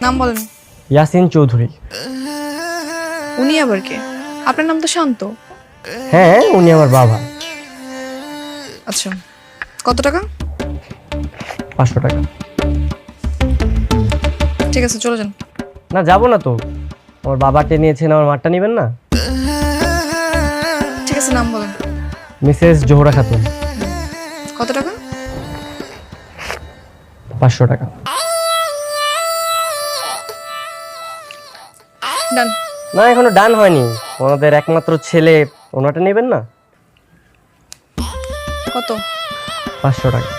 নাম বলেন। ইয়াসিন চৌধুরী। উনি আবার কে? আপনার নাম তো শান্ত। হ্যাঁ, উনি আমার বাবা। আচ্ছা, কত টাকা? 500 টাকা। ঠিক আছে, চলে যান। না, যাবো না তো। আমার বাবাকে নিয়েছেন, আমার মারটা নেবেন না? ঠিক আছে, নাম বলেন। মিসেস জোহরা খাতুন। কত টাকা? 500 টাকা। ডান। না, এখনো ডান হয়নি। ওনাদের একমাত্র ছেলে, ওনাটা নেবেন না? কত? 500 টাকা।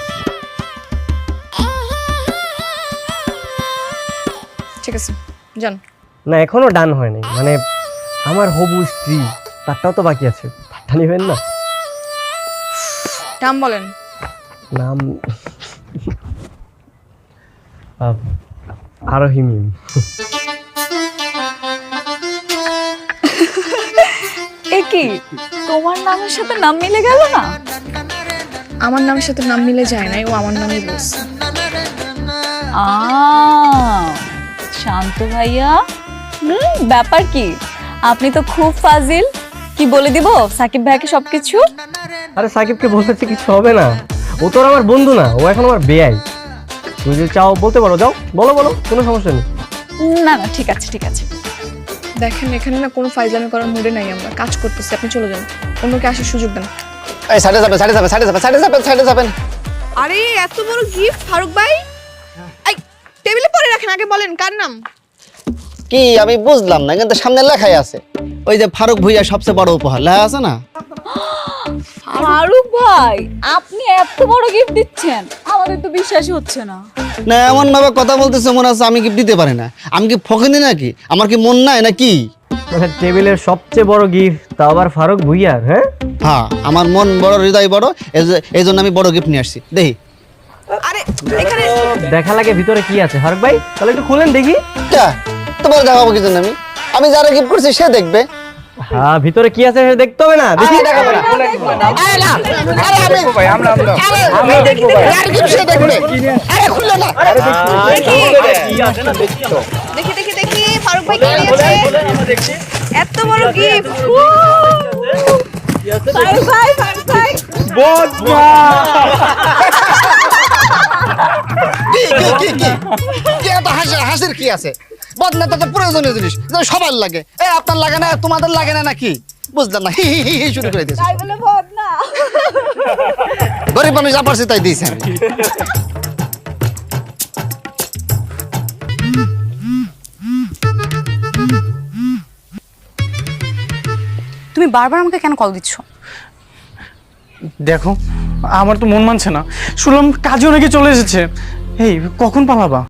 ঠিক আছে, যান। না, এখনো ডান হয়নি। মানে আমার হবু স্ত্রী, তারটাও তো বাকি আছে, তারটা নেবেন না? নাম বলেন। নাম আরোহী মিম। এ কি, তোমার নামের সাথে নাম মিলে গেল না? আমার নামের সাথে নাম মিলে যায় নাই, ও আমার নামই বলছে। শান্ত ভাইয়া, ব্যাপার কি? আপনি তো খুব ফাজিল। কি বলে দিব সাকিব ভাইকে সবকিছু? আরে সাকিবকে বলতেছে কিছু হবে না, ও তো আর আমার বন্ধু না, ও এখন আমার বেয়াই। তুমি যদি চাও বলতে পারো, যাও বলো বলো, কোনো সমস্যা নেই। না না, ঠিক আছে ঠিক আছে। দেখেন, এখানে না কোনো ফাইজলামি করার মুডে নাই, আমরা কাজ করতেছি। আপনি চলে যান, অন্যকে আসার সুযোগ দেন। এই সাইডে যাবেন। আরে এত বড় গিফট ফারুক ভাই, এই টেবিলে পরে রাখেন, আগে বলেন কার নাম? কি আমি বুঝলাম না, কিন্তু সামনে লেখাই আছে, ওই যে ফারুক ভুইয়া সবচেয়ে বড় উপহার লেখা আছে না? ফারুক ভাই, আপনি এত বড় গিফট দিচ্ছেন, আমাদের তো বিশ্বাসই হচ্ছে না। না, এমন ভাবে কথা বলতেছে মনে হচ্ছে আমি গিফট দিতে পারি না। আমি কি ফকিনি নাকি? আমার কি মন নাই নাকি? মানে টেবিলের সবচেয়ে বড় গিফট, তা আবার ফারুক ভুইয়ার? হ্যাঁ হ্যাঁ, আমার মন বড়, হৃদয় বড়, এই জন্য আমি বড় গিফট নিয়ে আসছি। দেখি আরে এখানে দেখা লাগে ভিতরে কি আছে। ফারুক ভাই, তাহলে একটু খুলেন দেখি। তোমার দেখাবো কি জন্য? আমি যারা গিফট করছি সে দেখবে। হ্যাঁ, ভিতরে কি আছে সেটা দেখতে হবে না? দেখি। আমি দেখবো ভাই, আমি দেখবো ভাই। আর গিফট সে দেখবে। আরে খুললে না। দেখি দেখি দেখি ফারুক ভাই কি নিয়েছে? এত বড় গিফট। ফারুক ভাই, ফারুক ভাই, কি এত হাসির কি আছে? বদনাটা তো প্রয়োজনীয় জিনিস, সবার লাগে। আপনার লাগে না, তোমাদের লাগে না নাকি? বুঝলাম না, হি হি হি হি শুরু করে দিয়েছে। তাই বলে ভদ না। গরিব মানুষ যা পারছি তাই দিয়েছে। তুমি বারবার আমাকে কেন কল দিচ্ছ? দেখো, আমার তো মন মানছে না। শুনলাম কাজও নাকি চলে এসেছে। এই কখন পালাবা?